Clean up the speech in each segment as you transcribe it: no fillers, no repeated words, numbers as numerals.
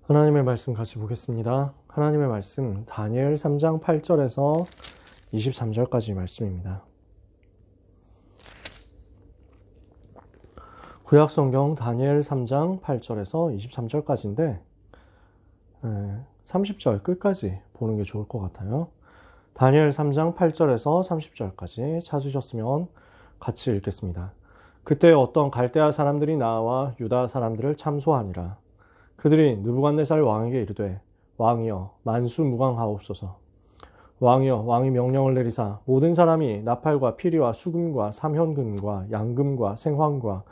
하나님의 말씀 같이 보겠습니다. 하나님의 말씀 다니엘 3장 8절에서 23절까지 말씀입니다. 구약성경 다니엘 3장 8절에서 23절까지인데 30절 끝까지 보는 게 좋을 것 같아요. 다니엘 3장 8절에서 30절까지 찾으셨으면 같이 읽겠습니다. 그때 어떤 갈대아 사람들이 나와 유다 사람들을 참소하니라. 그들이 느부갓네살 왕에게 이르되 왕이여 만수무강하옵소서. 왕이여 왕이 명령을 내리사 모든 사람이 나팔과 피리와 수금과 삼현금과 양금과 생황과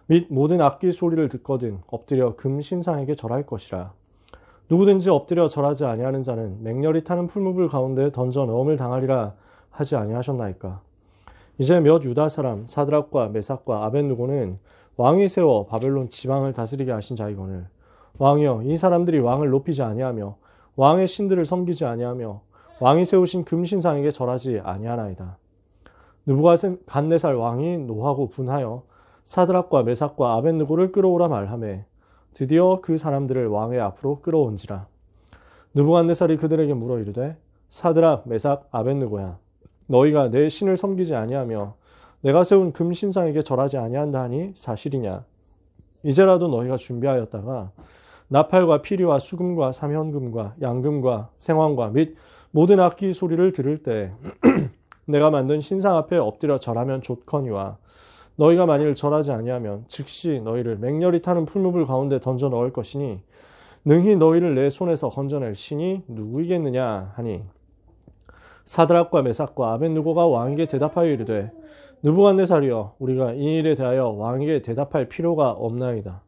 및 모든 악기 소리를 듣거든 엎드려 금 신상에게 절할 것이라. 누구든지 엎드려 절하지 아니하는 자는 맹렬히 타는 풀무불 가운데 던져 넣음을 당하리라 하지 아니하셨나이까. 이제 몇 유다 사람 사드락과 메삭과 아벳느고는 왕이 세워 바벨론 지방을 다스리게 하신 자이거늘 왕이여 이 사람들이 왕을 높이지 아니하며 왕의 신들을 섬기지 아니하며 왕이 세우신 금신상에게 절하지 아니하나이다. 느부갓네살 왕이 노하고 분하여 사드락과 메삭과 아벳느고를 끌어오라 말하매 드디어 그 사람들을 왕의 앞으로 끌어온지라. 느부갓네살이 그들에게 물어 이르되 사드락 메삭 아벳느고야 너희가 내 신을 섬기지 아니하며 내가 세운 금신상에게 절하지 아니한다 하니 사실이냐. 이제라도 너희가 준비하였다가 나팔과 피리와 수금과 삼현금과 양금과 생황과 및 모든 악기 소리를 들을 때 내가 만든 신상 앞에 엎드려 절하면 좋거니와 너희가 만일 절하지 아니하면 즉시 너희를 맹렬히 타는 풀무불 가운데 던져 넣을 것이니 능히 너희를 내 손에서 건져낼 신이 누구이겠느냐 하니 사드락과 메삭과 아벳느고가 왕에게 대답하여 이르되 느부갓네살이여 우리가 이 일에 대하여 왕에게 대답할 필요가 없나이다.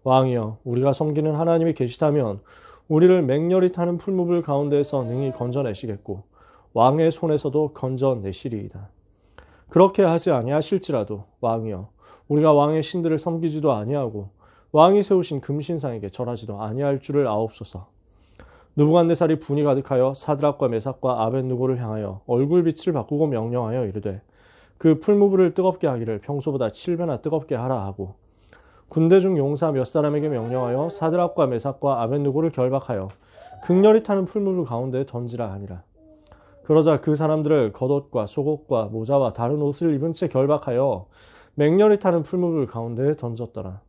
왕이여 우리가 섬기는 하나님이 계시다면 우리를 맹렬히 타는 풀무불 가운데에서 능히 건져내시겠고 왕의 손에서도 건져내시리이다. 그렇게 하지 아니하실지라도 왕이여 우리가 왕의 신들을 섬기지도 아니하고 왕이 세우신 금신상에게 절하지도 아니할 줄을 아옵소서. 느부갓네살이 분이 가득하여 사드락과 메삭과 아벳느고를 향하여 얼굴빛을 바꾸고 명령하여 이르되 그 풀무불을 뜨겁게 하기를 평소보다 7배나 뜨겁게 하라 하고 군대 중 용사 몇 사람에게 명령하여 사드락과 메삭과 아벳느고를 결박하여 극렬히 타는 풀무불 가운데 던지라 하니라. 그러자 그 사람들을 겉옷과 속옷과 모자와 다른 옷을 입은 채 결박하여 맹렬히 타는 풀무불 가운데 던졌더라.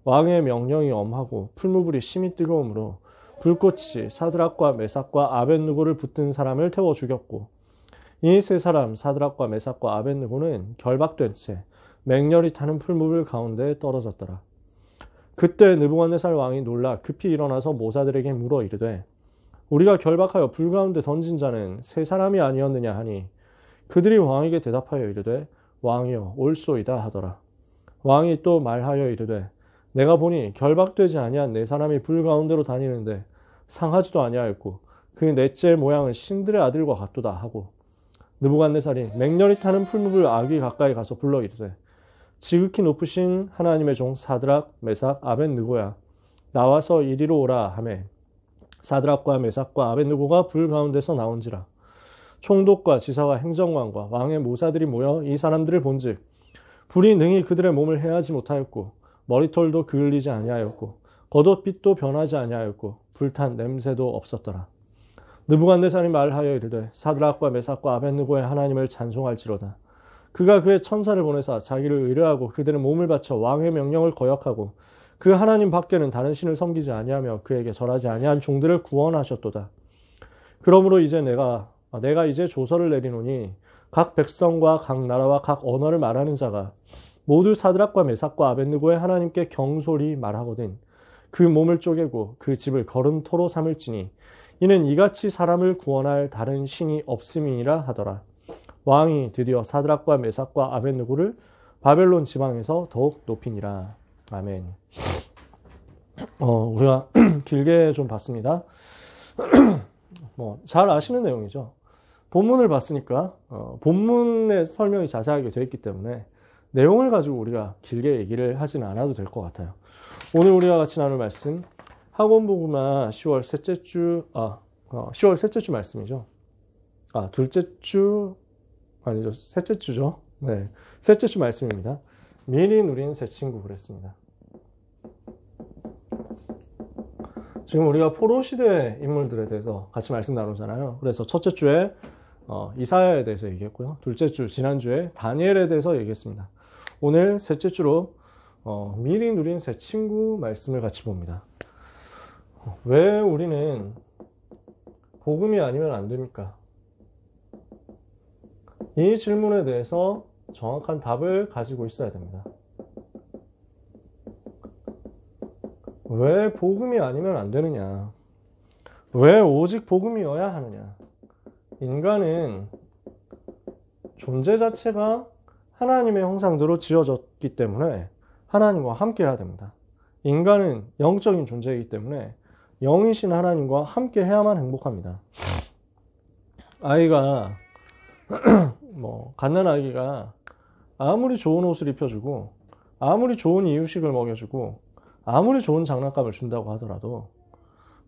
왕의 명령이 엄하고 풀무불이 심히 뜨거우므로 불꽃이 사드락과 메삭과 아벳느고를 붙든 사람을 태워 죽였고 이 세 사람 사드락과 메삭과 아벳느고는 결박된 채 맹렬히 타는 풀무불 가운데 떨어졌더라. 그때 느부갓네살 왕이 놀라 급히 일어나서 모사들에게 물어 이르되 우리가 결박하여 불 가운데 던진 자는 세 사람이 아니었느냐 하니 그들이 왕에게 대답하여 이르되 왕이여 옳소이다 하더라. 왕이 또 말하여 이르되 내가 보니 결박되지 아니한 네 사람이 불 가운데로 다니는데 상하지도 아니하였고 그 넷째 모양은 신들의 아들과 같도다 하고 느부갓네살이 맹렬히 타는 풀무불 아귀 가까이 가서 불러 이르되 지극히 높으신 하나님의 종 사드락 메삭 아벳느고야 나와서 이리로 오라 하매 사드락과 메삭과 아벳느고가 불 가운데서 나온지라. 총독과 지사와 행정관과 왕의 모사들이 모여 이 사람들을 본즉 불이 능히 그들의 몸을 해하지 못하였고 머리털도 그을리지 아니하였고 겉옷빛도 변하지 아니하였고 불탄 냄새도 없었더라. 느부갓네살이 말하여 이르되 사드락과 메삭과 아벳느고의 하나님을 찬송할지로다. 그가 그의 천사를 보내사 자기를 의뢰하고 그들의 몸을 바쳐 왕의 명령을 거역하고 그 하나님 밖에는 다른 신을 섬기지 아니하며 그에게 절하지 아니한 종들을 구원하셨도다. 그러므로 이제 내가 이제 조서를 내리노니 각 백성과 각 나라와 각 언어를 말하는 자가 모두 사드락과 메삭과 아벳느고의 하나님께 경솔히 말하거든 그 몸을 쪼개고 그 집을 거름토로 삼을지니 이는 이같이 사람을 구원할 다른 신이 없음이니라 하더라. 왕이 드디어 사드락과 메삭과 아벳느고를 바벨론 지방에서 더욱 높이니라. 아멘. 우리가 길게 좀 봤습니다. 잘 아시는 내용이죠. 본문을 봤으니까 본문의 설명이 자세하게 되어 있기 때문에 내용을 가지고 우리가 길게 얘기를 하지는 않아도 될 것 같아요. 오늘 우리가 같이 나눌 말씀 학원복음화 10월 셋째 주 10월 셋째 주 말씀이죠. 둘째 주 아니죠. 셋째 주죠. 네, 셋째 주 말씀입니다. 미리 누린 새 친구 그랬습니다. 지금 우리가 포로 시대 인물들에 대해서 같이 말씀 나누잖아요. 그래서 첫째 주에 이사야에 대해서 얘기했고요. 둘째 주 지난주에 다니엘에 대해서 얘기했습니다. 오늘 셋째 주로 미리 누린 새 친구 말씀을 같이 봅니다. 왜 우리는 복음이 아니면 안 됩니까? 이 질문에 대해서 정확한 답을 가지고 있어야 됩니다. 왜 복음이 아니면 안 되느냐? 왜 오직 복음이어야 하느냐? 인간은 존재 자체가 하나님의 형상대로 지어졌기 때문에 하나님과 함께 해야 됩니다. 인간은 영적인 존재이기 때문에 영이신 하나님과 함께 해야만 행복합니다. 아이가 갓난아기가 아무리 좋은 옷을 입혀주고 아무리 좋은 이유식을 먹여주고 아무리 좋은 장난감을 준다고 하더라도,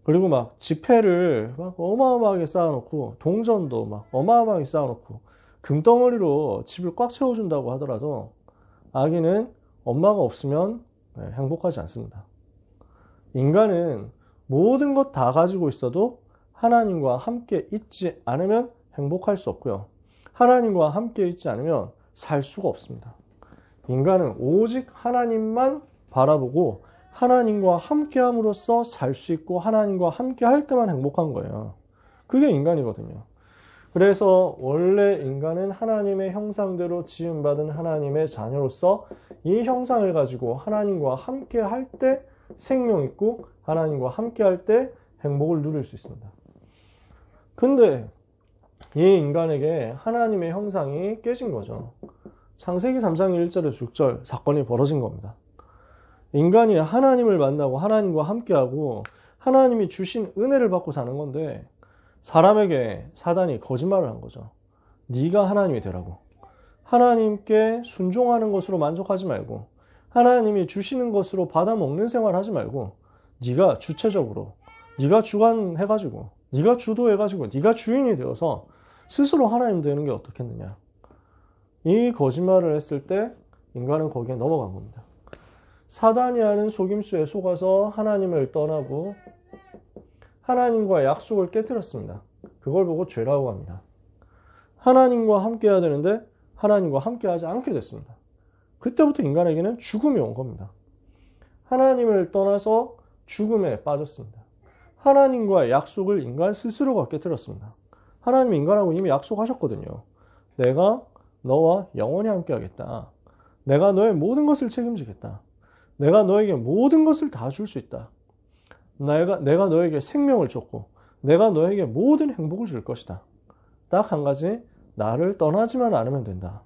그리고 막 지폐를 막 어마어마하게 쌓아놓고 동전도 막 어마어마하게 쌓아놓고 금덩어리로 집을 꽉 채워준다고 하더라도 아기는 엄마가 없으면 행복하지 않습니다. 인간은 모든 것 다 가지고 있어도 하나님과 함께 있지 않으면 행복할 수 없고요. 하나님과 함께 있지 않으면 살 수가 없습니다. 인간은 오직 하나님만 바라보고 하나님과 함께 함으로써 살 수 있고 하나님과 함께 할 때만 행복한 거예요. 그게 인간이거든요. 그래서 원래 인간은 하나님의 형상대로 지음받은 하나님의 자녀로서 이 형상을 가지고 하나님과 함께 할 때 생명 있고 하나님과 함께 할 때 행복을 누릴 수 있습니다. 근데 이 인간에게 하나님의 형상이 깨진 거죠. 창세기 3장 1절에서 6절 사건이 벌어진 겁니다. 인간이 하나님을 만나고 하나님과 함께하고 하나님이 주신 은혜를 받고 사는 건데, 사람에게 사단이 거짓말을 한 거죠. 네가 하나님이 되라고. 하나님께 순종하는 것으로 만족하지 말고 하나님이 주시는 것으로 받아먹는 생활 하지 말고 네가 주체적으로, 네가 주관해가지고, 네가 주도해가지고, 네가 주인이 되어서 스스로 하나님 되는 게 어떻겠느냐. 이 거짓말을 했을 때 인간은 거기에 넘어간 겁니다. 사단이 하는 속임수에 속아서 하나님을 떠나고 하나님과 약속을 깨뜨렸습니다. 그걸 보고 죄라고 합니다. 하나님과 함께 해야 되는데 하나님과 함께 하지 않게 됐습니다. 그때부터 인간에게는 죽음이 온 겁니다. 하나님을 떠나서 죽음에 빠졌습니다. 하나님과의 약속을 인간 스스로가 깨뜨렸습니다. 하나님이 인간하고 이미 약속하셨거든요. 내가 너와 영원히 함께 하겠다. 내가 너의 모든 것을 책임지겠다. 내가 너에게 모든 것을 다 줄 수 있다. 내가 너에게 생명을 줬고 내가 너에게 모든 행복을 줄 것이다. 딱 한 가지, 나를 떠나지만 않으면 된다.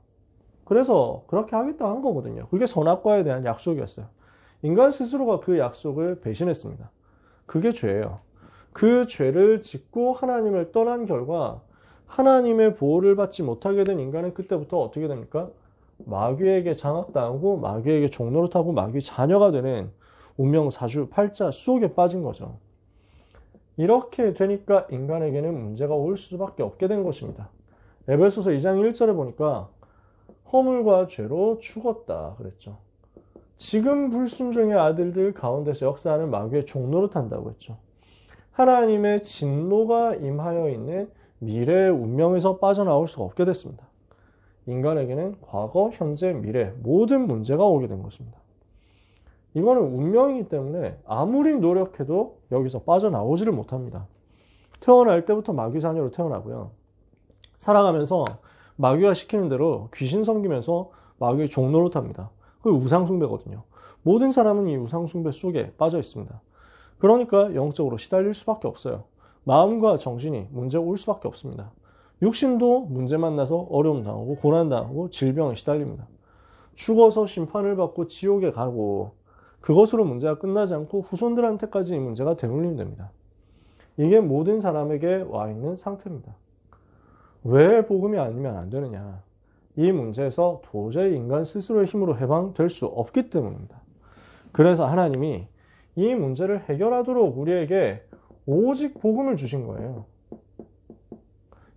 그래서 그렇게 하겠다 한 거거든요. 그게 선악과에 대한 약속이었어요. 인간 스스로가 그 약속을 배신했습니다. 그게 죄예요. 그 죄를 짓고 하나님을 떠난 결과 하나님의 보호를 받지 못하게 된 인간은 그때부터 어떻게 됩니까? 마귀에게 장악당하고 마귀에게 종노릇하고 마귀 자녀가 되는 운명사주 팔자 수옥에 빠진 거죠. 이렇게 되니까 인간에게는 문제가 올 수밖에 없게 된 것입니다. 에베소서 2장 1절에 보니까 허물과 죄로 죽었다 그랬죠. 지금 불순종의 아들들 가운데서 역사하는 마귀의 종노릇한다고 했죠. 하나님의 진노가 임하여 있는 미래의 운명에서 빠져나올 수가 없게 됐습니다. 인간에게는 과거, 현재, 미래 모든 문제가 오게 된 것입니다. 이거는 운명이기 때문에 아무리 노력해도 여기서 빠져나오지를 못합니다. 태어날 때부터 마귀 자녀로 태어나고요. 살아가면서 마귀가 시키는 대로 귀신 섬기면서 마귀의 종노릇합니다. 그게 우상숭배거든요. 모든 사람은 이 우상숭배 속에 빠져 있습니다. 그러니까 영적으로 시달릴 수밖에 없어요. 마음과 정신이 문제가 올 수밖에 없습니다. 육신도 문제 만나서 어려움 당하고 고난 당하고 질병에 시달립니다. 죽어서 심판을 받고 지옥에 가고 그것으로 문제가 끝나지 않고 후손들한테까지 이 문제가 되물림 됩니다. 이게 모든 사람에게 와 있는 상태입니다. 왜 복음이 아니면 안 되느냐? 이 문제에서 도저히 인간 스스로의 힘으로 해방될 수 없기 때문입니다. 그래서 하나님이 이 문제를 해결하도록 우리에게 오직 복음을 주신 거예요.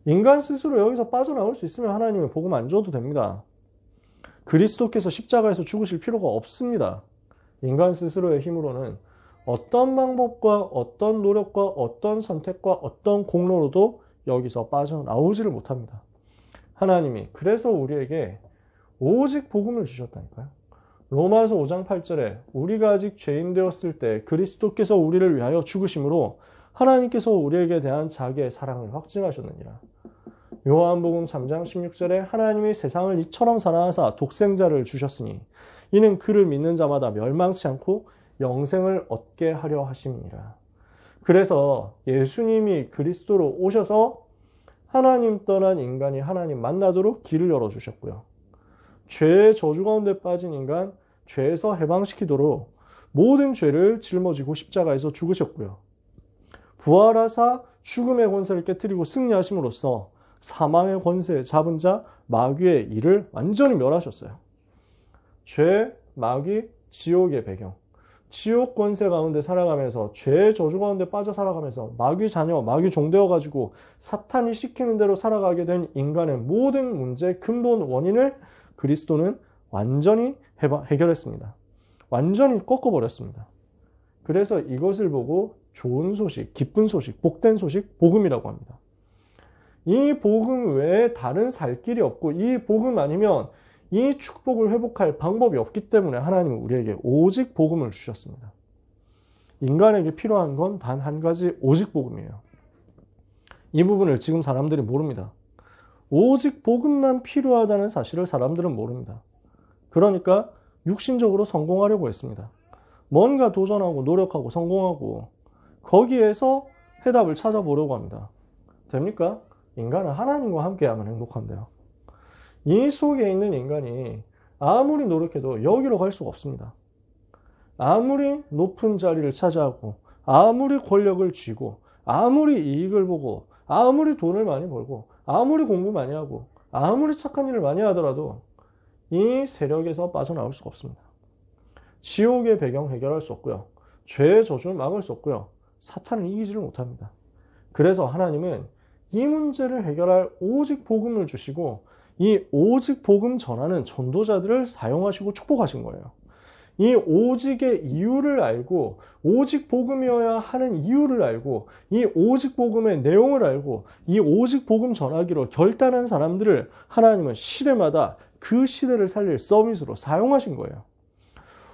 인간 스스로 여기서 빠져나올 수 있으면 하나님의 복음 안 줘도 됩니다. 그리스도께서 십자가에서 죽으실 필요가 없습니다. 인간 스스로의 힘으로는 어떤 방법과 어떤 노력과 어떤 선택과 어떤 공로로도 여기서 빠져나오지를 못합니다. 하나님이 그래서 우리에게 오직 복음을 주셨다니까요. 로마서 5장 8절에 우리가 아직 죄인 되었을 때 그리스도께서 우리를 위하여 죽으심으로 하나님께서 우리에게 대한 자기의 사랑을 확증하셨느니라. 요한복음 3장 16절에 하나님이 세상을 이처럼 사랑하사 독생자를 주셨으니 이는 그를 믿는 자마다 멸망치 않고 영생을 얻게 하려 하심이니라. 그래서 예수님이 그리스도로 오셔서 하나님 떠난 인간이 하나님 만나도록 길을 열어주셨고요. 죄의 저주 가운데 빠진 인간, 죄에서 해방시키도록 모든 죄를 짊어지고 십자가에서 죽으셨고요. 부활하사 죽음의 권세를 깨뜨리고 승리하심으로써 사망의 권세에 잡은 자 마귀의 일을 완전히 멸하셨어요. 죄, 마귀, 지옥의 배경. 지옥 권세 가운데 살아가면서 죄의 저주 가운데 빠져 살아가면서 마귀 자녀, 마귀 종 되어가지고 사탄이 시키는 대로 살아가게 된 인간의 모든 문제의 근본 원인을 그리스도는 완전히 해결했습니다. 완전히 꺾어버렸습니다. 그래서 이것을 보고 좋은 소식, 기쁜 소식, 복된 소식, 복음이라고 합니다. 이 복음 외에 다른 살 길이 없고 이 복음 아니면 이 축복을 회복할 방법이 없기 때문에 하나님은 우리에게 오직 복음을 주셨습니다. 인간에게 필요한 건 단 한 가지 오직 복음이에요. 이 부분을 지금 사람들이 모릅니다. 오직 복음만 필요하다는 사실을 사람들은 모릅니다. 그러니까 육신적으로 성공하려고 했습니다. 뭔가 도전하고 노력하고 성공하고 거기에서 해답을 찾아보려고 합니다. 됩니까? 인간은 하나님과 함께하면 행복한데요. 이 속에 있는 인간이 아무리 노력해도 여기로 갈 수가 없습니다. 아무리 높은 자리를 차지하고 아무리 권력을 쥐고 아무리 이익을 보고 아무리 돈을 많이 벌고 아무리 공부 많이 하고 아무리 착한 일을 많이 하더라도 이 세력에서 빠져나올 수가 없습니다. 지옥의 배경 해결할 수 없고요. 죄의 저주를 막을 수 없고요. 사탄을 이기지를 못합니다. 그래서 하나님은 이 문제를 해결할 오직 복음을 주시고 이 오직 복음 전하는 전도자들을 사용하시고 축복하신 거예요. 이 오직의 이유를 알고 오직 복음이어야 하는 이유를 알고 이 오직 복음의 내용을 알고 이 오직 복음 전하기로 결단한 사람들을 하나님은 시대마다 그 시대를 살릴 서밋으로 사용하신 거예요.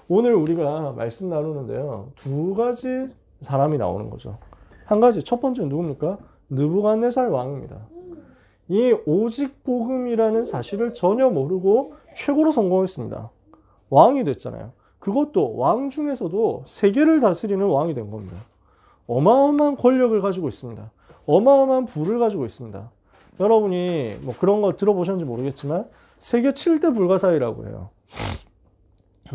오늘 우리가 말씀 나누는데요. 두 가지 사람이 나오는 거죠. 한 가지, 첫 번째는 누굽니까? 느부갓네살 왕입니다. 이 오직 복음이라는 사실을 전혀 모르고 최고로 성공했습니다. 왕이 됐잖아요. 그것도 왕 중에서도 세계를 다스리는 왕이 된 겁니다. 어마어마한 권력을 가지고 있습니다. 어마어마한 부를 가지고 있습니다. 여러분이 뭐 그런 거 들어보셨는지 모르겠지만 세계 7대 불가사의라고 해요.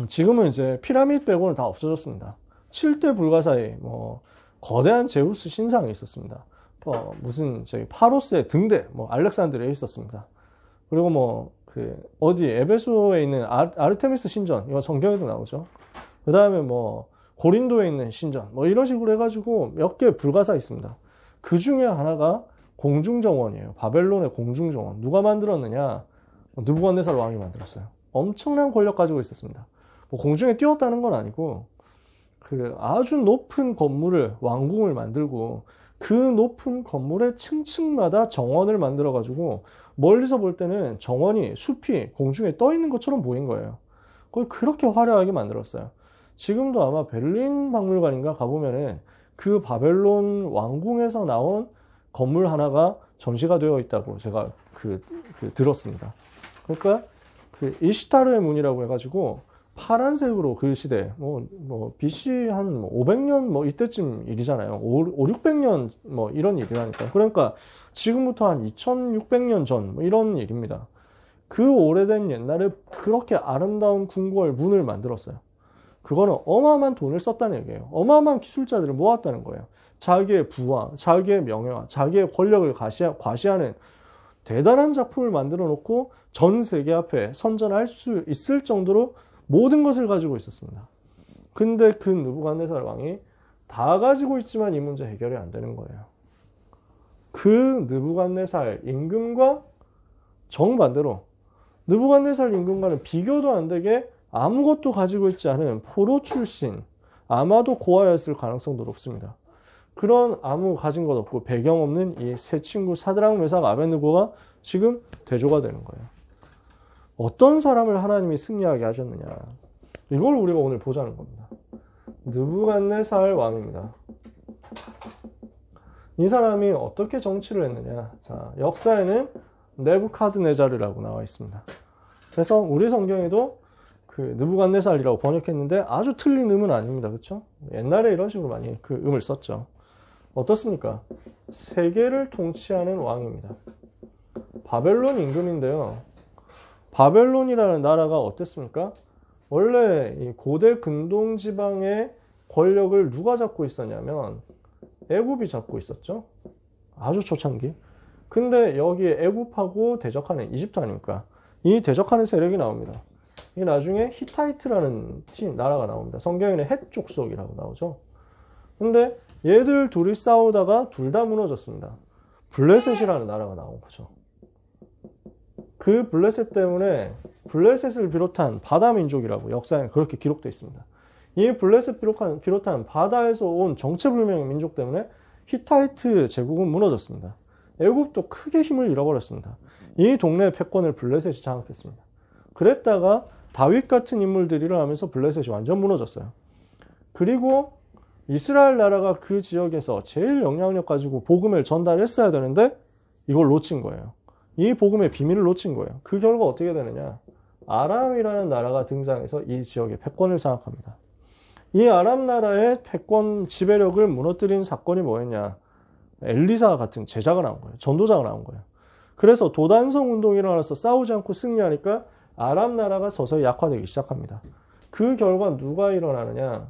지금은 이제 피라미드 빼고는 다 없어졌습니다. 7대 불가사의 뭐 거대한 제우스 신상이 있었습니다. 무슨 저기 파로스의 등대, 뭐 알렉산드리아에 있었습니다. 그리고 뭐 어디 에베소에 있는 아르테미스 신전, 이거 성경에도 나오죠. 그 다음에 뭐 고린도에 있는 신전, 뭐 이런 식으로 해가지고 몇 개 불가사 있습니다. 그 중에 하나가 공중정원이에요. 바벨론의 공중정원. 누가 만들었느냐? 느부갓네살 왕이 만들었어요. 엄청난 권력 가지고 있었습니다. 뭐 공중에 띄웠다는 건 아니고 아주 높은 건물을 왕궁을 만들고 그 높은 건물의 층층마다 정원을 만들어 가지고 멀리서 볼 때는 정원이 숲이 공중에 떠 있는 것처럼 보인 거예요. 그걸 그렇게 화려하게 만들었어요. 지금도 아마 베를린 박물관인가 가보면은 그 바벨론 왕궁에서 나온 건물 하나가 전시가 되어 있다고 제가 들었습니다. 그러니까 이시타르의 문이라고 해가지고 파란색으로 그 시대, BC 한 500년 이때쯤 일이잖아요. 600년 이런 일이라니까. 그러니까 지금부터 한 2600년 전 이런 일입니다. 그 오래된 옛날에 그렇게 아름다운 궁궐 문을 만들었어요. 그거는 어마어마한 돈을 썼다는 얘기예요. 어마어마한 기술자들을 모았다는 거예요. 자기의 부와 자기의 명예와 자기의 권력을 과시하는 대단한 작품을 만들어 놓고 전 세계 앞에 선전할 수 있을 정도로 모든 것을 가지고 있었습니다. 근데 그 느부갓네살 왕이 다 가지고 있지만 이 문제 해결이 안 되는 거예요. 그 느부갓네살 임금과 정반대로 느부갓네살 임금과는 비교도 안 되게 아무것도 가지고 있지 않은 포로 출신, 아마도 고아였을 가능성도 높습니다. 그런 아무 가진 것 없고 배경 없는 이 세 친구 사드락, 메삭, 아벳느고가 지금 대조가 되는 거예요. 어떤 사람을 하나님이 승리하게 하셨느냐. 이걸 우리가 오늘 보자는 겁니다. 느부갓네살 왕입니다. 이 사람이 어떻게 정치를 했느냐. 자, 역사에는 네부카드네자르라고 나와 있습니다. 그래서 우리 성경에도 그 느부갓네살이라고 번역했는데 아주 틀린 음은 아닙니다. 그렇죠? 옛날에 이런 식으로 많이 그 음을 썼죠. 어떻습니까? 세계를 통치하는 왕입니다. 바벨론 임금인데요. 바벨론이라는 나라가 어땠습니까? 원래 이 고대 근동 지방의 권력을 누가 잡고 있었냐면 애굽이 잡고 있었죠. 아주 초창기. 근데 여기에 애굽하고 대적하는 이집트 아닙니까? 이 대적하는 세력이 나옵니다. 이 나중에 히타이트라는 나라가 나옵니다. 성경에는 헷 족속이라고 나오죠. 근데 얘들 둘이 싸우다가 둘 다 무너졌습니다. 블레셋이라는 나라가 나온 거죠. 그 블레셋 때문에 블레셋을 비롯한 바다 민족이라고 역사에 그렇게 기록되어 있습니다. 이 블레셋 비롯한 바다에서 온 정체불명의 민족 때문에 히타이트 제국은 무너졌습니다. 애굽도 크게 힘을 잃어버렸습니다. 이 동네 패권을 블레셋이 장악했습니다. 그랬다가 다윗 같은 인물들이 일어나면서 블레셋이 완전 무너졌어요. 그리고 이스라엘 나라가 그 지역에서 제일 영향력 가지고 복음을 전달했어야 되는데 이걸 놓친 거예요. 이 복음의 비밀을 놓친 거예요. 그 결과 어떻게 되느냐. 아람이라는 나라가 등장해서 이 지역의 패권을 장악합니다. 이 아람 나라의 패권 지배력을 무너뜨린 사건이 뭐였냐. 엘리사 같은 제자가 나온 거예요. 전도자가 나온 거예요. 그래서 도단성 운동이 일어나서 싸우지 않고 승리하니까 아람 나라가 서서히 약화되기 시작합니다. 그 결과 누가 일어나느냐.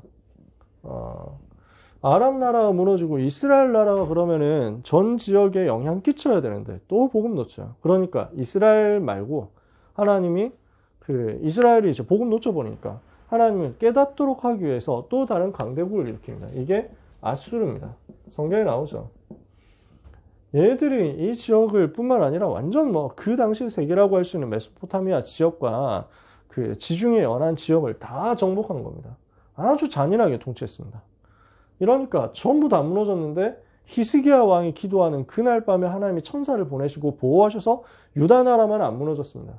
아람 나라가 무너지고 이스라엘 나라가 그러면은 전 지역에 영향 끼쳐야 되는데 또 복음 놓쳐요. 그러니까 이스라엘 말고 하나님이 이스라엘이 이제 복음 놓쳐보니까 하나님은 깨닫도록 하기 위해서 또 다른 강대국을 일으킵니다. 이게 아수르입니다. 성경에 나오죠. 얘들이 이 지역을 뿐만 아니라 완전 그 당시 세계라고 할 수 있는 메소포타미아 지역과 그 지중해 연안 지역을 다 정복한 겁니다. 아주 잔인하게 통치했습니다. 이러니까 전부 다 무너졌는데 히스기야 왕이 기도하는 그날 밤에 하나님이 천사를 보내시고 보호하셔서 유다 나라만 안 무너졌습니다.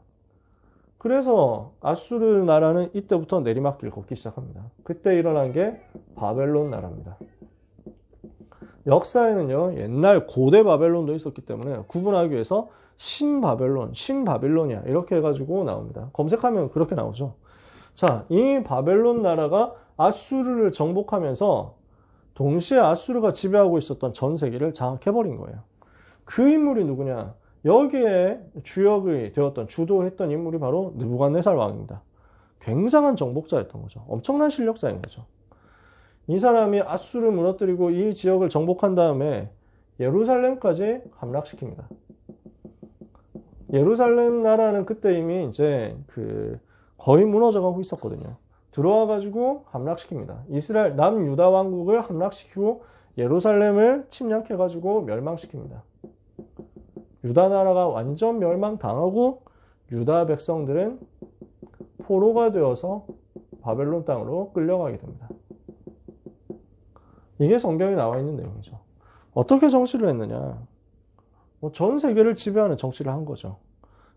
그래서 아수르 나라는 이때부터 내리막길 걷기 시작합니다. 그때 일어난 게 바벨론 나라입니다. 역사에는요, 옛날 고대 바벨론도 있었기 때문에 구분하기 위해서 신바벨론, 신바빌로니아 이렇게 해가지고 나옵니다. 검색하면 그렇게 나오죠. 자, 이 바벨론 나라가 아수르를 정복하면서 동시에 아수르가 지배하고 있었던 전 세계를 장악해버린 거예요. 그 인물이 누구냐? 여기에 주역이 되었던, 주도했던 인물이 바로 느부갓네살 왕입니다. 굉장한 정복자였던 거죠. 엄청난 실력자인 거죠. 이 사람이 아수르를 무너뜨리고 이 지역을 정복한 다음에 예루살렘까지 함락시킵니다. 예루살렘 나라는 그때 이미 이제 거의 무너져가고 있었거든요. 들어와가지고 함락시킵니다. 이스라엘 남유다 왕국을 함락시키고 예루살렘을 침략해가지고 멸망시킵니다. 유다 나라가 완전 멸망당하고 유다 백성들은 포로가 되어서 바벨론 땅으로 끌려가게 됩니다. 이게 성경에 나와 있는 내용이죠. 어떻게 정치를 했느냐? 전 세계를 지배하는 정치를 한 거죠.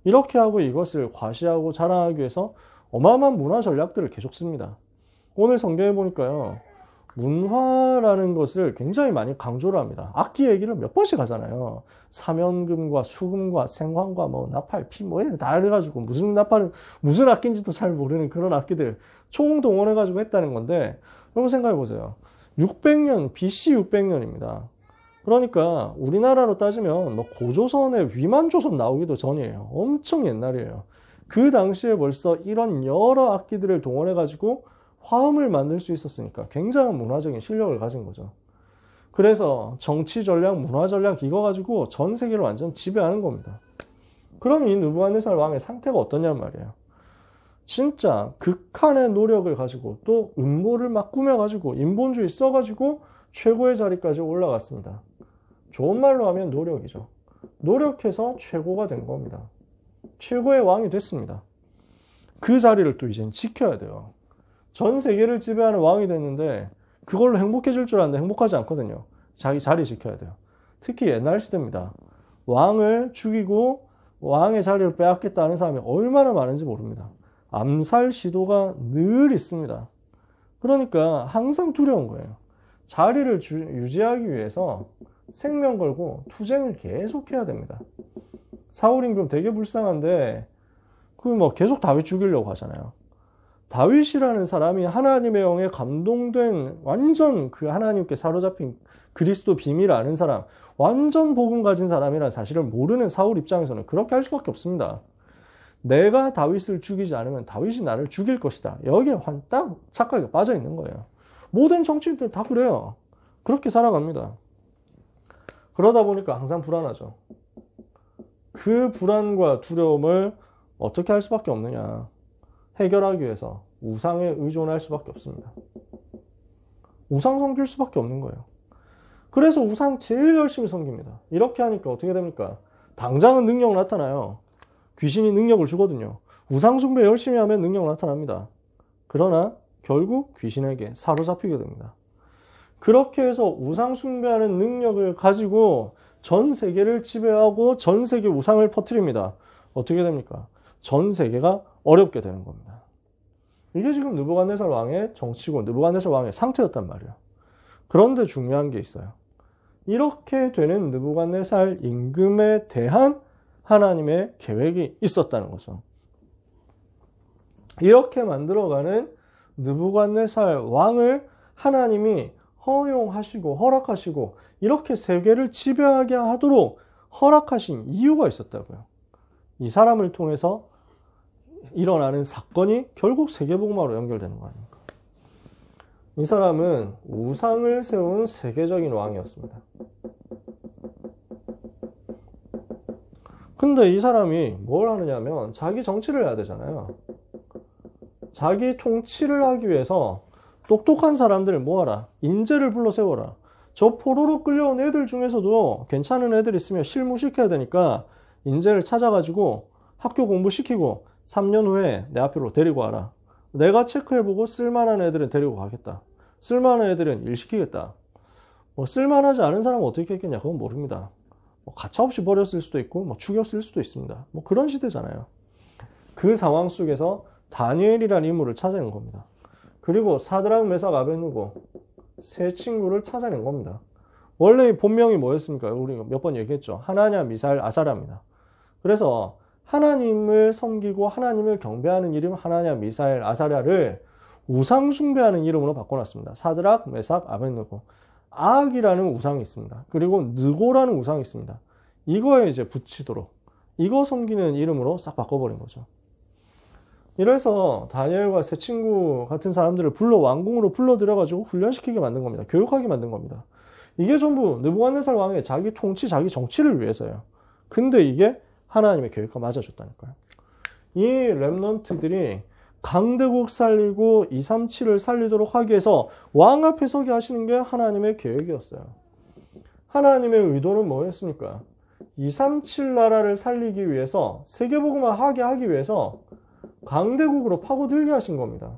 이렇게 하고 이것을 과시하고 자랑하기 위해서 어마어마한 문화 전략들을 계속 씁니다. 오늘 성경에 보니까요. 문화라는 것을 굉장히 많이 강조를 합니다. 악기 얘기를 몇 번씩 하잖아요. 사면금과 수금과 생황과 나팔, 피 이런 다 해가지고 무슨 나팔은 무슨 악기인지도 잘 모르는 그런 악기들 총동원해가지고 했다는 건데 여러분 생각해 보세요. 600년, BC 600년입니다. 그러니까 우리나라로 따지면 고조선의 위만조선 나오기도 전이에요. 엄청 옛날이에요. 그 당시에 벌써 이런 여러 악기들을 동원해가지고 화음을 만들 수 있었으니까 굉장한 문화적인 실력을 가진 거죠. 그래서 정치 전략, 문화 전략 이거 가지고 전 세계를 완전 지배하는 겁니다. 그럼 이 느부갓네살 왕의 상태가 어떠냐는 말이에요. 진짜 극한의 노력을 가지고 또 음모를 막 꾸며가지고 인본주의 써가지고 최고의 자리까지 올라갔습니다. 좋은 말로 하면 노력이죠. 노력해서 최고가 된 겁니다. 최고의 왕이 됐습니다. 그 자리를 또 이제는 지켜야 돼요. 전 세계를 지배하는 왕이 됐는데 그걸로 행복해질 줄 아는데 행복하지 않거든요. 자기 자리 지켜야 돼요. 특히 옛날 시대입니다. 왕을 죽이고 왕의 자리를 빼앗겠다는 사람이 얼마나 많은지 모릅니다. 암살 시도가 늘 있습니다. 그러니까 항상 두려운 거예요. 자리를 유지하기 위해서 생명 걸고 투쟁을 계속해야 됩니다. 사울 임금 되게 불쌍한데 그 뭐 계속 다윗 죽이려고 하잖아요. 다윗이라는 사람이 하나님의 영에 감동된 완전 그 하나님께 사로잡힌 그리스도 비밀을 아는 사람, 완전 복음 가진 사람이라는 사실을 모르는 사울 입장에서는 그렇게 할 수밖에 없습니다. 내가 다윗을 죽이지 않으면 다윗이 나를 죽일 것이다. 여기에 딱 착각에 빠져 있는 거예요. 모든 정치인들 다 그래요. 그렇게 살아갑니다. 그러다 보니까 항상 불안하죠. 그 불안과 두려움을 어떻게 할 수밖에 없느냐. 해결하기 위해서 우상에 의존할 수밖에 없습니다. 우상 섬길 수밖에 없는 거예요. 그래서 우상 제일 열심히 섬깁니다. 이렇게 하니까 어떻게 됩니까? 당장은 능력 나타나요. 귀신이 능력을 주거든요. 우상 숭배 열심히 하면 능력 나타납니다. 그러나 결국 귀신에게 사로잡히게 됩니다. 그렇게 해서 우상 숭배하는 능력을 가지고 전 세계를 지배하고 전 세계 우상을 퍼뜨립니다. 어떻게 됩니까? 전 세계가 어렵게 되는 겁니다. 이게 지금 느부갓네살 왕의 정치고 느부갓네살 왕의 상태였단 말이에요. 그런데 중요한 게 있어요. 이렇게 되는 느부갓네살 임금에 대한 하나님의 계획이 있었다는 거죠. 이렇게 만들어가는 느부갓네살 왕을 하나님이 허용하시고 허락하시고 이렇게 세계를 지배하게 하도록 허락하신 이유가 있었다고요. 이 사람을 통해서 일어나는 사건이 결국 세계복음화로 연결되는 거 아닙니까? 이 사람은 우상을 세운 세계적인 왕이었습니다. 근데 이 사람이 뭘 하느냐면 자기 정치를 해야 되잖아요. 자기 통치를 하기 위해서 똑똑한 사람들을 모아라. 인재를 불러 세워라. 저 포로로 끌려온 애들 중에서도 괜찮은 애들 있으면 실무시켜야 되니까 인재를 찾아가지고 학교 공부시키고 3년 후에 내 앞으로 데리고 와라. 내가 체크해보고 쓸만한 애들은 데리고 가겠다. 쓸만한 애들은 일 시키겠다. 뭐 쓸만하지 않은 사람은 어떻게 했겠냐? 그건 모릅니다. 뭐 가차없이 버렸을 수도 있고 뭐 죽였을 수도 있습니다. 뭐 그런 시대잖아요. 그 상황 속에서 다니엘이라는 인물을 찾아낸 겁니다. 그리고 사드락 메삭 아벳느고 세 친구를 찾아낸 겁니다. 원래 본명이 뭐였습니까? 우리 몇 번 얘기했죠. 하나냐, 미사엘, 아사랴입니다. 그래서 하나님을 섬기고 하나님을 경배하는 이름 하나냐, 미사엘, 아사랴를 우상 숭배하는 이름으로 바꿔놨습니다. 사드락, 메삭, 아벳느고. 아악이라는 우상이 있습니다. 그리고 느고라는 우상이 있습니다. 이거에 이제 붙이도록 이거 섬기는 이름으로 싹 바꿔버린 거죠. 이래서 다니엘과 세 친구 같은 사람들을 왕궁으로 불러들여가지고 훈련시키게 만든 겁니다. 교육하게 만든 겁니다. 이게 전부 느부갓네살 왕의 자기 통치, 자기 정치를 위해서예요. 근데 이게 하나님의 계획과 맞아줬다니까요. 이 렘넌트들이 강대국 살리고 237을 살리도록 하기 위해서 왕 앞에 서게 하시는 게 하나님의 계획이었어요. 하나님의 의도는 뭐였습니까? 237 나라를 살리기 위해서 세계복음화 하게 하기 위해서 강대국으로 파고들게 하신 겁니다.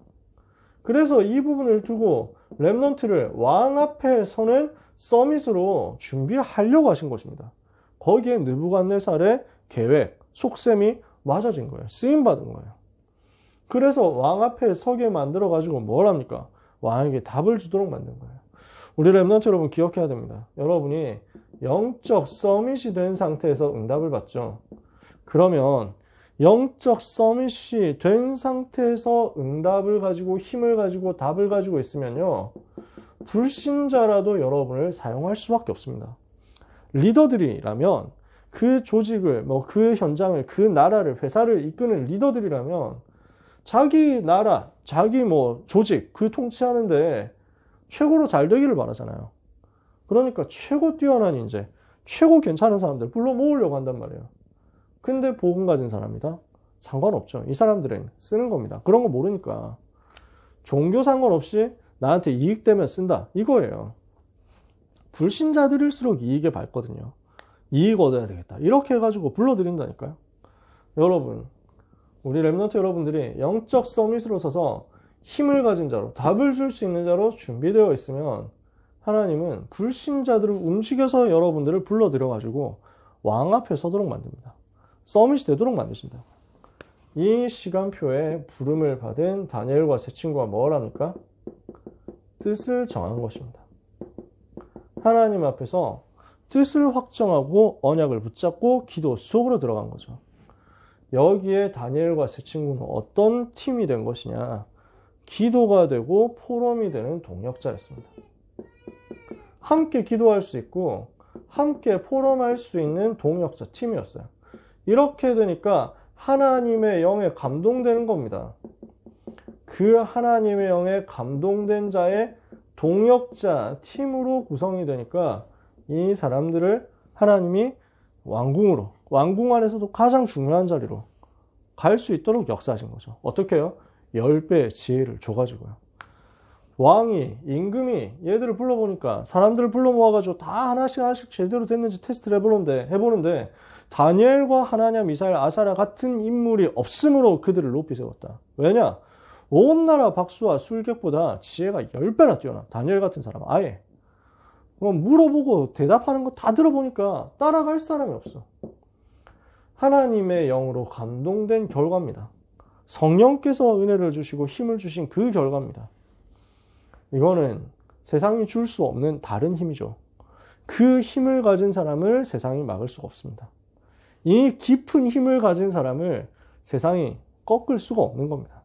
그래서 이 부분을 두고 렘넌트를 왕 앞에 서는 서밋으로 준비하려고 하신 것입니다. 거기에 느부갓네살의 계획, 속셈이 맞아진 거예요. 쓰임받은 거예요. 그래서 왕 앞에 서게 만들어가지고 뭘 합니까? 왕에게 답을 주도록 만든 거예요. 우리 렘넌트 여러분 기억해야 됩니다. 여러분이 영적 서밋이 된 상태에서 응답을 받죠. 그러면 영적 서밋이 된 상태에서 응답을 가지고 힘을 가지고 답을 가지고 있으면요. 불신자라도 여러분을 사용할 수밖에 없습니다. 리더들이라면 그 조직을, 그 현장을, 그 나라를, 회사를 이끄는 리더들이라면 자기 나라, 자기 조직, 그 통치하는데 최고로 잘 되기를 바라잖아요. 그러니까 최고 뛰어난 인재, 최고 괜찮은 사람들 불러 모으려고 한단 말이에요. 근데 복음 가진 사람이다? 상관없죠. 이 사람들은 쓰는 겁니다. 그런 거 모르니까. 종교 상관없이 나한테 이익되면 쓴다. 이거예요. 불신자들일수록 이익에 밝거든요. 이익 얻어야 되겠다. 이렇게 해가지고 불러들인다니까요. 여러분, 우리 렘넌트 여러분들이 영적 서밋으로 서서 힘을 가진 자로, 답을 줄 수 있는 자로 준비되어 있으면 하나님은 불신자들을 움직여서 여러분들을 불러들여가지고 왕 앞에 서도록 만듭니다. 서밋이 되도록 만드신다. 이 시간표에 부름을 받은 다니엘과 세 친구가 뭘 합니까? 뜻을 정한 것입니다. 하나님 앞에서 뜻을 확정하고 언약을 붙잡고 기도 속으로 들어간 거죠. 여기에 다니엘과 세 친구는 어떤 팀이 된 것이냐? 기도가 되고 포럼이 되는 동역자였습니다. 함께 기도할 수 있고 함께 포럼할 수 있는 동역자 팀이었어요. 이렇게 되니까 하나님의 영에 감동되는 겁니다. 그 하나님의 영에 감동된 자의 동역자 팀으로 구성이 되니까 이 사람들을 하나님이 왕궁으로, 왕궁 안에서도 가장 중요한 자리로 갈 수 있도록 역사하신 거죠. 어떻게 해요? 10배의 지혜를 줘가지고요. 왕이, 임금이 얘들을 불러보니까 사람들을 불러 모아가지고 다 하나씩 제대로 됐는지 테스트를 해보는데 다니엘과 하나냐, 미사엘, 아사랴 같은 인물이 없으므로 그들을 높이 세웠다. 왜냐? 온 나라 박수와 술객보다 지혜가 10배나 뛰어나. 다니엘 같은 사람 아예. 물어보고 대답하는 거 다 들어보니까 따라갈 사람이 없어. 하나님의 영으로 감동된 결과입니다. 성령께서 은혜를 주시고 힘을 주신 그 결과입니다. 이거는 세상이 줄 수 없는 다른 힘이죠. 그 힘을 가진 사람을 세상이 막을 수가 없습니다. 이 깊은 힘을 가진 사람을 세상이 꺾을 수가 없는 겁니다.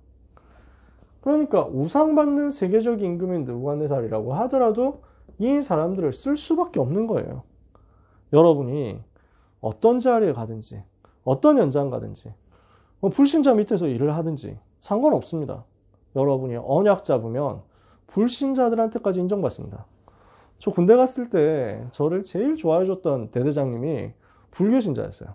그러니까 우상받는 세계적 임금인 느부갓네살이라고 하더라도 이 사람들을 쓸 수밖에 없는 거예요. 여러분이 어떤 자리에 가든지 어떤 현장 가든지 불신자 밑에서 일을 하든지 상관없습니다. 여러분이 언약 잡으면 불신자들한테까지 인정받습니다. 저 군대 갔을 때 저를 제일 좋아해 줬던 대대장님이 불교 신자였어요.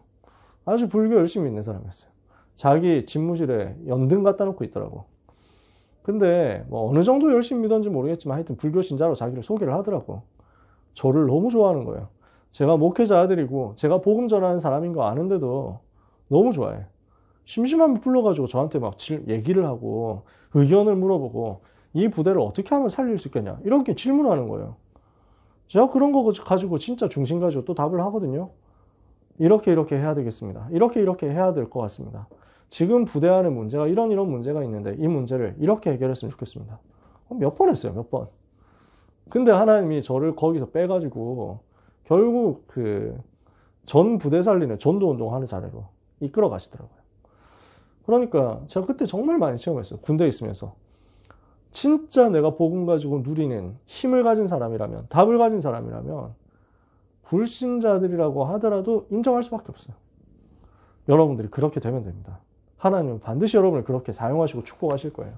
아주 불교 열심히 믿는 사람이었어요. 자기 집무실에 연등 갖다 놓고 있더라고. 근데 뭐 어느 정도 열심히 믿었는지 모르겠지만 하여튼 불교 신자로 자기를 소개를 하더라고. 저를 너무 좋아하는 거예요. 제가 목회자 아들이고 제가 복음 전하는 사람인 거 아는데도 너무 좋아해. 심심하면 불러가지고 저한테 막 얘기를 하고 의견을 물어보고 이 부대를 어떻게 하면 살릴 수 있겠냐 이렇게 질문하는 거예요. 제가 그런 거 가지고 진짜 중심 가지고 또 답을 하거든요. 이렇게 해야 되겠습니다. 이렇게 해야 될 것 같습니다. 지금 부대 안에 문제가 이런 문제가 있는데 이 문제를 이렇게 해결했으면 좋겠습니다. 몇 번 했어요. 몇 번. 근데 하나님이 저를 거기서 빼가지고 결국 그 전 부대 살리는 전도 운동하는 자리로 이끌어 가시더라고요. 그러니까 제가 그때 정말 많이 체험했어요. 군대에 있으면서. 진짜 내가 복음 가지고 누리는 힘을 가진 사람이라면, 답을 가진 사람이라면 불신자들이라고 하더라도 인정할 수밖에 없어요. 여러분들이 그렇게 되면 됩니다. 하나님은 반드시 여러분을 그렇게 사용하시고 축복하실 거예요.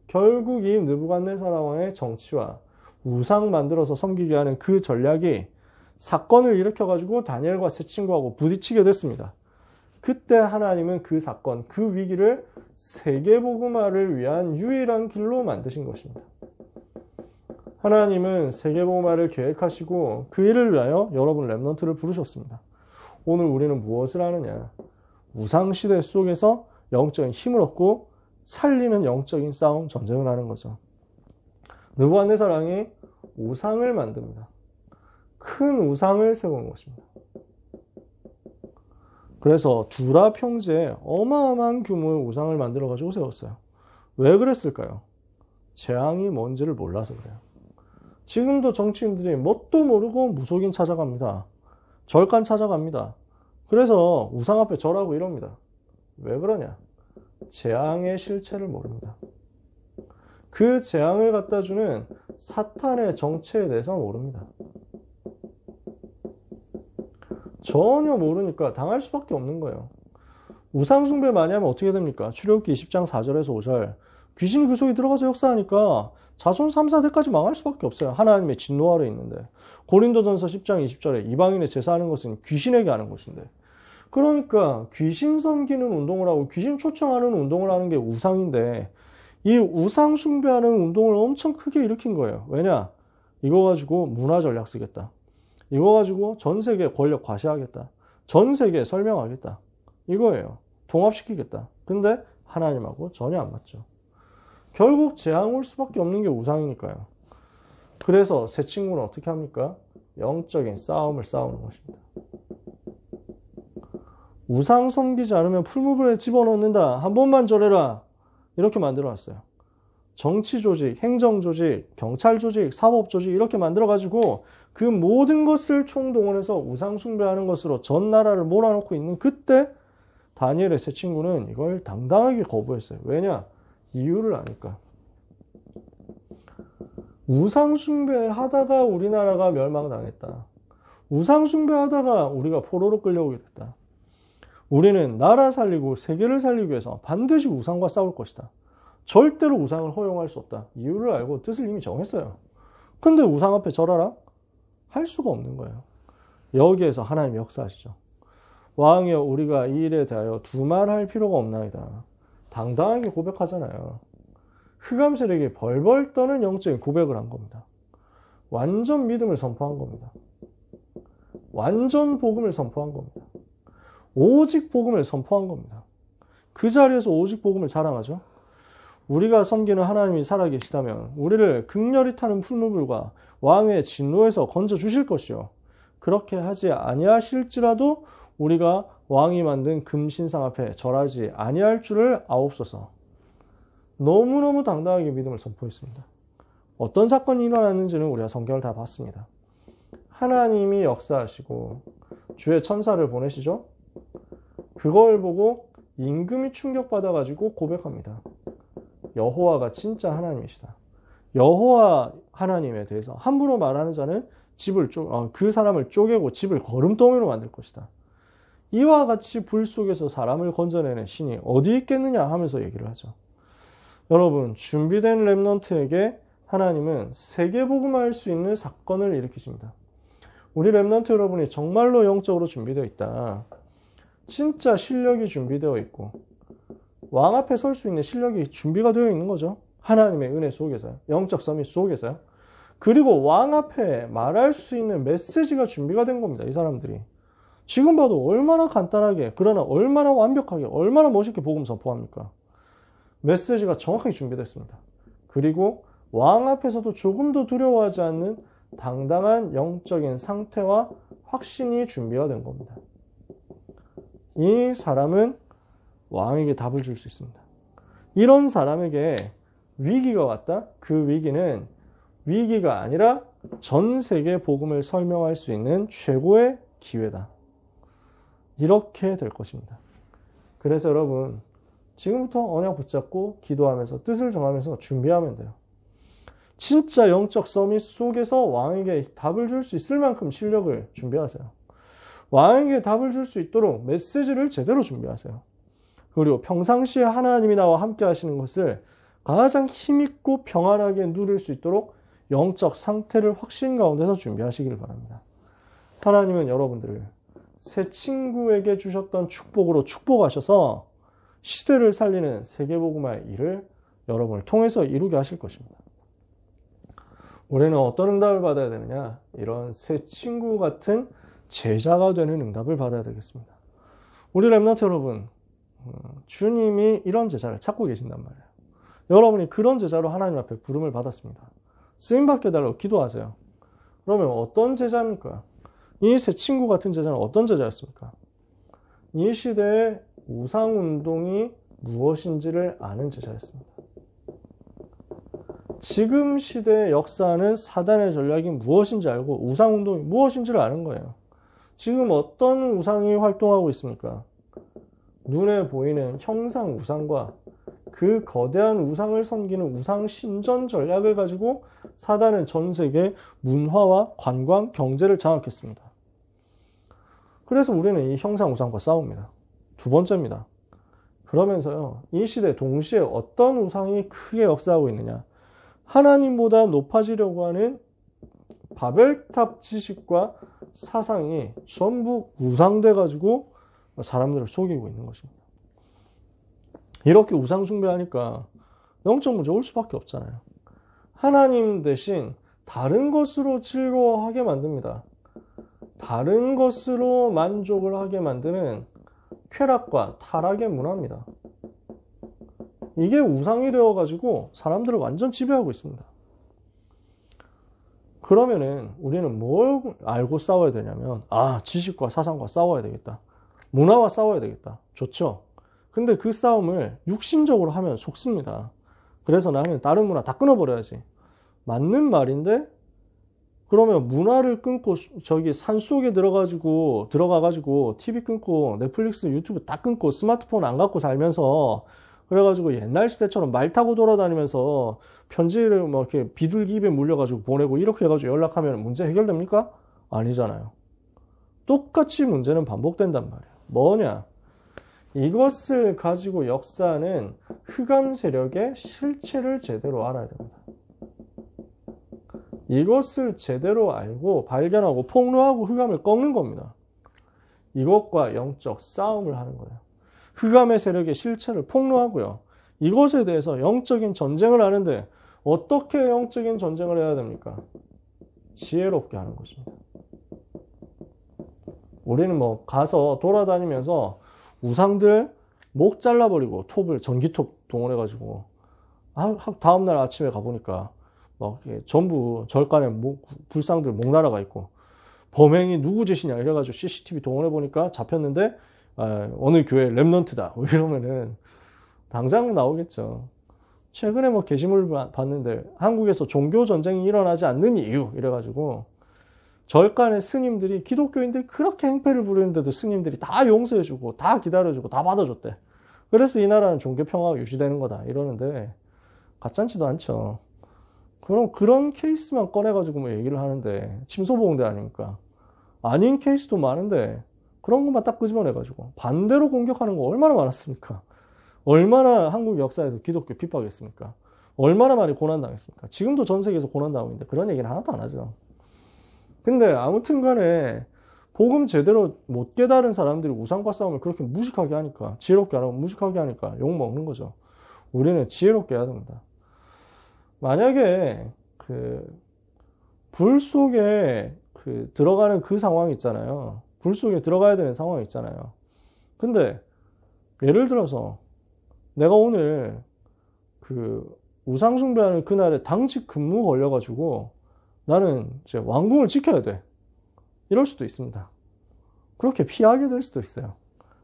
결국 이 느부갓네살 왕의 정치와 우상 만들어서 섬기게 하는 그 전략이 사건을 일으켜가지고 다니엘과 세 친구하고 부딪히게 됐습니다. 그때 하나님은 그 사건, 그 위기를 세계복음화를 위한 유일한 길로 만드신 것입니다. 하나님은 세계복음화를 계획하시고 그 일을 위하여 여러분 렘넌트를 부르셨습니다. 오늘 우리는 무엇을 하느냐? 우상시대 속에서 영적인 힘을 얻고 살리는 영적인 싸움, 전쟁을 하는 거죠. 느부갓네살 왕이 우상을 만듭니다. 큰 우상을 세우는 것입니다. 그래서 두라 평지에 어마어마한 규모의 우상을 만들어가지고 세웠어요. 왜 그랬을까요? 재앙이 뭔지를 몰라서 그래요. 지금도 정치인들이 뭣도 모르고 무속인 찾아갑니다. 절간 찾아갑니다. 그래서 우상 앞에 절하고 이럽니다. 왜 그러냐? 재앙의 실체를 모릅니다. 그 재앙을 갖다 주는 사탄의 정체에 대해서 모릅니다. 전혀 모르니까 당할 수밖에 없는 거예요. 우상 숭배 많이 하면 어떻게 됩니까? 출애굽기 20장 4절에서 5절 귀신이 그 속에 들어가서 역사하니까 자손 3, 4대까지 망할 수밖에 없어요. 하나님의 진노 아래 있는데. 고린도전서 10장 20절에 이방인의 제사하는 것은 귀신에게 하는 것인데. 그러니까 귀신 섬기는 운동을 하고 귀신 초청하는 운동을 하는 게 우상인데 이 우상 숭배하는 운동을 엄청 크게 일으킨 거예요. 왜냐? 이거 가지고 문화 전략 쓰겠다. 이거 가지고 전 세계 권력 과시하겠다. 전 세계에 설명하겠다. 이거예요. 통합시키겠다. 근데 하나님하고 전혀 안 맞죠. 결국 재앙 올 수밖에 없는 게 우상이니까요. 그래서 새 친구는 어떻게 합니까? 영적인 싸움을 싸우는 것입니다. 우상 섬기지 않으면 풀무불에 집어넣는다. 한 번만 절해라. 이렇게 만들어놨어요. 정치 조직, 행정 조직, 경찰 조직, 사법 조직 이렇게 만들어가지고 그 모든 것을 총동원해서 우상 숭배하는 것으로 전 나라를 몰아넣고 있는 그때 다니엘의 새 친구는 이걸 당당하게 거부했어요. 왜냐? 이유를 아니까. 우상 숭배하다가 우리나라가 멸망당했다. 우상 숭배하다가 우리가 포로로 끌려오게 됐다. 우리는 나라 살리고 세계를 살리기 위해서 반드시 우상과 싸울 것이다. 절대로 우상을 허용할 수 없다. 이유를 알고 뜻을 이미 정했어요. 근데 우상 앞에 절하라? 할 수가 없는 거예요. 여기에서 하나님이 역사하시죠. 왕이여 우리가 이 일에 대하여 두말할 필요가 없나이다. 당당하게 고백하잖아요. 흑암 세력이 벌벌 떠는 영적인 고백을 한 겁니다. 완전 믿음을 선포한 겁니다. 완전 복음을 선포한 겁니다. 오직 복음을 선포한 겁니다. 그 자리에서 오직 복음을 자랑하죠. 우리가 섬기는 하나님이 살아계시다면 우리를 극렬히 타는 풀무불과 왕의 진노에서 건져 주실 것이요. 그렇게 하지 아니하실지라도 우리가 왕이 만든 금신상 앞에 절하지 아니할 줄을 아옵소서. 너무너무 당당하게 믿음을 선포했습니다. 어떤 사건이 일어났는지는 우리가 성경을 다 봤습니다. 하나님이 역사하시고 주의 천사를 보내시죠. 그걸 보고 임금이 충격받아가지고 고백합니다. 여호와가 진짜 하나님이시다. 여호와 하나님에 대해서 함부로 말하는 자는 그 사람을 쪼개고 집을 거름덩이로 만들 것이다. 이와 같이 불 속에서 사람을 건져내는 신이 어디 있겠느냐 하면서 얘기를 하죠. 여러분, 준비된 렘넌트에게 하나님은 세계복음화할 수 있는 사건을 일으키십니다. 우리 렘넌트 여러분이 정말로 영적으로 준비되어 있다. 진짜 실력이 준비되어 있고 왕 앞에 설 수 있는 실력이 준비가 되어 있는 거죠. 하나님의 은혜 속에서요. 영적 서밋 속에서요. 그리고 왕 앞에 말할 수 있는 메시지가 준비가 된 겁니다. 이 사람들이. 지금 봐도 얼마나 간단하게, 그러나 얼마나 완벽하게, 얼마나 멋있게 복음 선포합니까? 메시지가 정확하게 준비됐습니다. 그리고 왕 앞에서도 조금도 두려워하지 않는 당당한 영적인 상태와 확신이 준비가 된 겁니다. 이 사람은 왕에게 답을 줄 수 있습니다. 이런 사람에게 위기가 왔다? 그 위기는 위기가 아니라 전 세계 복음을 설명할 수 있는 최고의 기회다. 이렇게 될 것입니다. 그래서 여러분, 지금부터 언약 붙잡고 기도하면서 뜻을 정하면서 준비하면 돼요. 진짜 영적 서밋 속에서 왕에게 답을 줄 수 있을 만큼 실력을 준비하세요. 왕에게 답을 줄 수 있도록 메시지를 제대로 준비하세요. 그리고 평상시에 하나님이 나와 함께 하시는 것을 가장 힘있고 평안하게 누릴 수 있도록 영적 상태를 확신 가운데서 준비하시길 바랍니다. 하나님은 여러분들을 새 친구에게 주셨던 축복으로 축복하셔서 시대를 살리는 세계복음화의 일을 여러분을 통해서 이루게 하실 것입니다. 우리는 어떤 응답을 받아야 되느냐? 이런 새 친구 같은 제자가 되는 응답을 받아야 되겠습니다. 우리 렘넌트 여러분, 주님이 이런 제자를 찾고 계신단 말이에요. 여러분이 그런 제자로 하나님 앞에 부름을 받았습니다. 쓰임받게 해달라고 기도하세요. 그러면 어떤 제자입니까? 이 새 친구 같은 제자는 어떤 제자였습니까? 이 시대의 우상운동이 무엇인지를 아는 제자였습니다. 지금 시대의 역사는 사단의 전략이 무엇인지 알고 우상운동이 무엇인지를 아는 거예요. 지금 어떤 우상이 활동하고 있습니까? 눈에 보이는 형상 우상과 그 거대한 우상을 섬기는 우상 신전 전략을 가지고 사단은 전 세계 문화와 관광, 경제를 장악했습니다. 그래서 우리는 이 형상 우상과 싸웁니다. 두 번째입니다. 그러면서요, 이 시대 동시에 어떤 우상이 크게 역사하고 있느냐? 하나님보다 높아지려고 하는 바벨탑 지식과 사상이 전부 우상돼 가지고 사람들을 속이고 있는 것입니다. 이렇게 우상 숭배하니까 영적 문제 올 수밖에 없잖아요. 하나님 대신 다른 것으로 즐거워하게 만듭니다. 다른 것으로 만족을 하게 만드는 쾌락과 타락의 문화입니다. 이게 우상이 되어가지고 사람들을 완전 지배하고 있습니다. 그러면은 우리는 뭘 알고 싸워야 되냐면, 지식과 사상과 싸워야 되겠다. 문화와 싸워야 되겠다. 좋죠. 근데 그 싸움을 육신적으로 하면 속습니다. 그래서 나는 다른 문화 다 끊어버려야지. 맞는 말인데, 그러면 문화를 끊고 저기 산속에 들어가가지고 TV 끊고 넷플릭스 유튜브 다 끊고 스마트폰 안 갖고 살면서, 그래가지고 옛날 시대처럼 말 타고 돌아다니면서 편지를 뭐 이렇게 비둘기 입에 물려가지고 보내고 이렇게 해가지고 연락하면 문제 해결됩니까? 아니잖아요. 똑같이 문제는 반복된단 말이에요. 뭐냐? 이것을 가지고 역사는 흑암 세력의 실체를 제대로 알아야 됩니다. 이것을 제대로 알고 발견하고 폭로하고 흑암을 꺾는 겁니다. 이것과 영적 싸움을 하는 거예요. 흑암의 세력의 실체를 폭로하고요. 이것에 대해서 영적인 전쟁을 하는데 어떻게 영적인 전쟁을 해야 됩니까? 지혜롭게 하는 것입니다. 우리는 뭐 가서 돌아다니면서 우상들 목 잘라버리고 톱을 전기톱 동원해가지고 다음날 아침에 가보니까 막 전부 절간에 불상들 목 날아가 있고 범행이 누구 짓이냐 이래가지고 CCTV 동원해보니까 잡혔는데 어느 교회 랩넌트다 이러면은 당장 나오겠죠. 최근에 뭐 게시물 봤는데 한국에서 종교 전쟁이 일어나지 않는 이유 이래가지고 절간의 스님들이 기독교인들이 그렇게 행패를 부리는데도 스님들이 다 용서해주고 다 기다려주고 다 받아줬대. 그래서 이 나라는 종교 평화가 유지되는 거다 이러는데 가짜지도 않죠. 그럼 그런 케이스만 꺼내가지고 뭐 얘기를 하는데 침소봉대 아닙니까? 아닌 케이스도 많은데 그런 것만 딱 끄집어내가지고 반대로 공격하는 거 얼마나 많았습니까? 얼마나 한국 역사에서 기독교 핍박했습니까? 얼마나 많이 고난당했습니까? 지금도 전 세계에서 고난당하고 있는데 그런 얘기는 하나도 안 하죠. 근데 아무튼 간에 복음 제대로 못 깨달은 사람들이 우상과 싸움을 그렇게 무식하게 하니까, 지혜롭게 안 하고 무식하게 하니까 욕먹는 거죠. 우리는 지혜롭게 해야 됩니다. 만약에 불 속에 들어가는 그 상황이 있잖아요. 불 속에 들어가야 되는 상황이 있잖아요. 근데 예를 들어서 내가 오늘 우상 숭배하는 그날에 당직 근무 걸려가지고 나는 이제 왕궁을 지켜야 돼. 이럴 수도 있습니다. 그렇게 피하게 될 수도 있어요.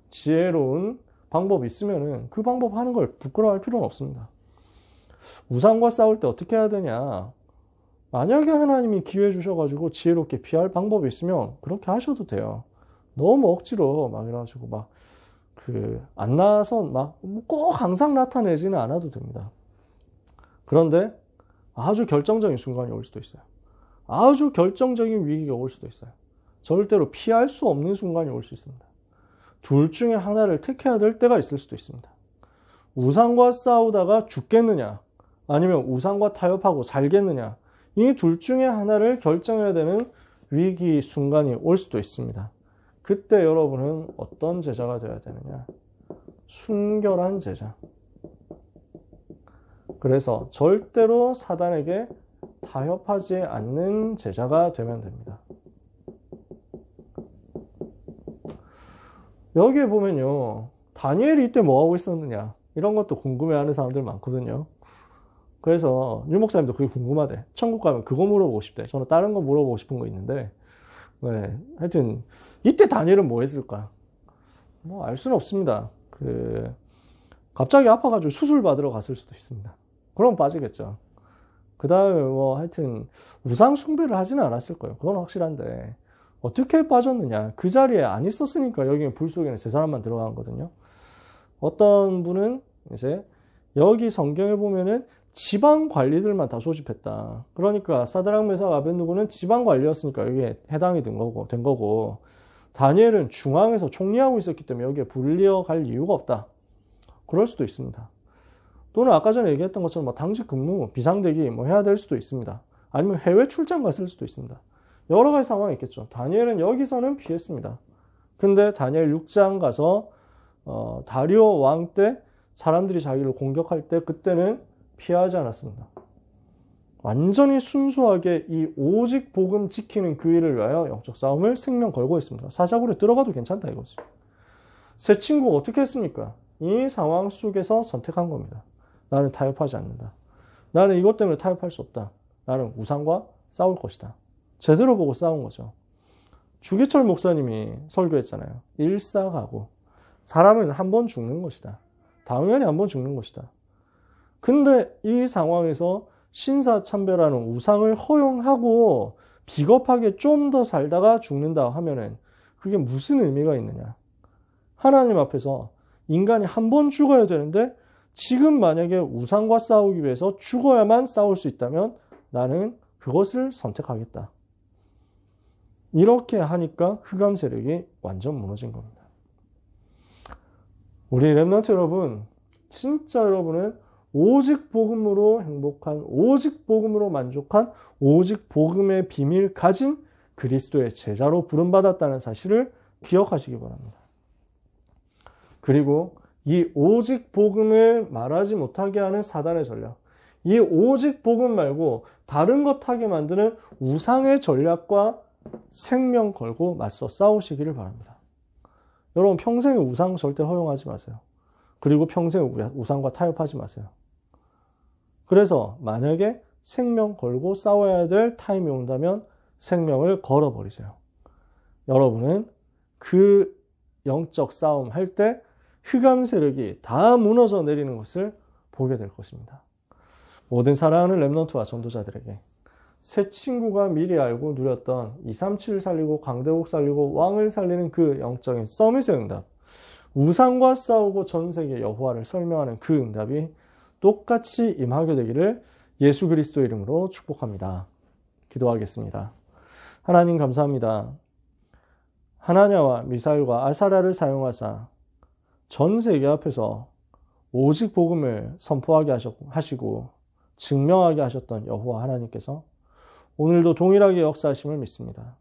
지혜로운 방법이 있으면은 그 방법 하는 걸 부끄러워할 필요는 없습니다. 우상과 싸울 때 어떻게 해야 되냐? 만약에 하나님이 기회 주셔가지고 지혜롭게 피할 방법이 있으면 그렇게 하셔도 돼요. 너무 억지로 막 이래가지고 안 나와서 꼭 항상 나타내지는 않아도 됩니다. 그런데 아주 결정적인 순간이 올 수도 있어요. 아주 결정적인 위기가 올 수도 있어요. 절대로 피할 수 없는 순간이 올 수 있습니다. 둘 중에 하나를 택해야 될 때가 있을 수도 있습니다. 우상과 싸우다가 죽겠느냐, 아니면 우상과 타협하고 살겠느냐, 이 둘 중에 하나를 결정해야 되는 위기 순간이 올 수도 있습니다. 그때 여러분은 어떤 제자가 되어야 되느냐? 순결한 제자. 그래서 절대로 사단에게 타협하지 않는 제자가 되면 됩니다. 여기에 보면요, 다니엘이 이때 뭐하고 있었느냐, 이런 것도 궁금해하는 사람들 많거든요. 그래서 유 목사님도 그게 궁금하대. 천국 가면 그거 물어보고 싶대. 저는 다른 거 물어보고 싶은 거 있는데, 하여튼 이때 다니엘은 뭐 했을까? 뭐 알 수는 없습니다. 갑자기 아파가지고 수술 받으러 갔을 수도 있습니다. 그럼 빠지겠죠. 그 다음에 하여튼 우상 숭배를 하지는 않았을 거예요. 그건 확실한데 어떻게 빠졌느냐? 그 자리에 안 있었으니까 여기 불 속에는 세 사람만 들어간 거거든요. 어떤 분은 이제 여기 성경에 보면은 지방 관리들만 다 소집했다. 그러니까 사드락 메삭 아벳느고는 지방 관리였으니까 여기에 해당이 된 거고 다니엘은 중앙에서 총리하고 있었기 때문에 여기에 불리어 갈 이유가 없다. 그럴 수도 있습니다. 또는 아까 전에 얘기했던 것처럼 당직 근무, 비상대기 해야 될 수도 있습니다. 아니면 해외 출장 갔을 수도 있습니다. 여러 가지 상황이 있겠죠. 다니엘은 여기서는 피했습니다. 근데 다니엘 6장 가서 다리오 왕 때 사람들이 자기를 공격할 때 그때는 피하지 않았습니다. 완전히 순수하게 이 오직 복음 지키는 그 일을 위하여 영적 싸움을 생명 걸고 있습니다. 사자굴에 들어가도 괜찮다 이거지. 새 친구가 어떻게 했습니까? 이 상황 속에서 선택한 겁니다. 나는 타협하지 않는다. 나는 이것 때문에 타협할 수 없다. 나는 우상과 싸울 것이다. 제대로 보고 싸운 거죠. 주기철 목사님이 설교했잖아요. 일사가고. 사람은 한 번 죽는 것이다. 당연히 한 번 죽는 것이다. 근데 이 상황에서 신사참배라는 우상을 허용하고 비겁하게 좀 더 살다가 죽는다 하면은 그게 무슨 의미가 있느냐. 하나님 앞에서 인간이 한 번 죽어야 되는데 지금 만약에 우상과 싸우기 위해서 죽어야만 싸울 수 있다면 나는 그것을 선택하겠다. 이렇게 하니까 흑암 세력이 완전 무너진 겁니다. 우리 렘넌트 여러분, 진짜 여러분은 오직 복음으로 행복한, 오직 복음으로 만족한, 오직 복음의 비밀 가진 그리스도의 제자로 부름받았다는 사실을 기억하시기 바랍니다. 그리고 이 오직 복음을 말하지 못하게 하는 사단의 전략, 이 오직 복음 말고 다른 것 하게 만드는 우상의 전략과 생명 걸고 맞서 싸우시기를 바랍니다. 여러분 평생에 우상 절대 허용하지 마세요. 그리고 평생에 우상과 타협하지 마세요. 그래서 만약에 생명 걸고 싸워야 될 타임이 온다면 생명을 걸어버리세요. 여러분은 그 영적 싸움 할 때 흑암 세력이 다 무너져 내리는 것을 보게 될 것입니다. 모든 사랑하는 렘넌트와 전도자들에게 새 친구가 미리 알고 누렸던 237 살리고 강대국 살리고 왕을 살리는 그 영적인 서밋의 응답, 우상과 싸우고 전 세계 여호와를 설명하는 그 응답이 똑같이 임하게 되기를 예수 그리스도 이름으로 축복합니다. 기도하겠습니다. 하나님 감사합니다. 하나냐와 미사일과 아사랴를 사용하사 전 세계 앞에서 오직 복음을 선포하게 하시고 증명하게 하셨던 여호와 하나님께서 오늘도 동일하게 역사하심을 믿습니다.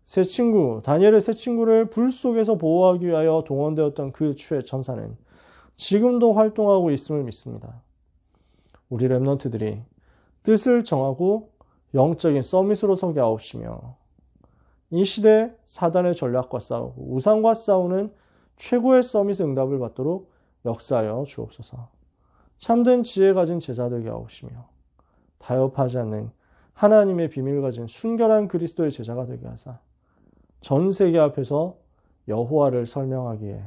새 친구, 다니엘의 새 친구를 불 속에서 보호하기 위하여 동원되었던 그 주의 천사는 지금도 활동하고 있음을 믿습니다. 우리 렘넌트들이 뜻을 정하고 영적인 서밋으로 서게 하옵시며 이 시대 사단의 전략과 싸우고 우상과 싸우는 최고의 서밋의 응답을 받도록 역사하여 주옵소서. 참된 지혜 가진 제자 되게 하옵시며 타협하지 않는 하나님의 비밀 가진 순결한 그리스도의 제자가 되게 하사 전 세계 앞에서 여호와를 설명하기에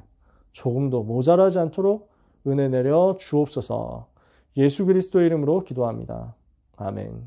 조금도 모자라지 않도록 은혜 내려 주옵소서. 예수 그리스도의 이름으로 기도합니다. 아멘.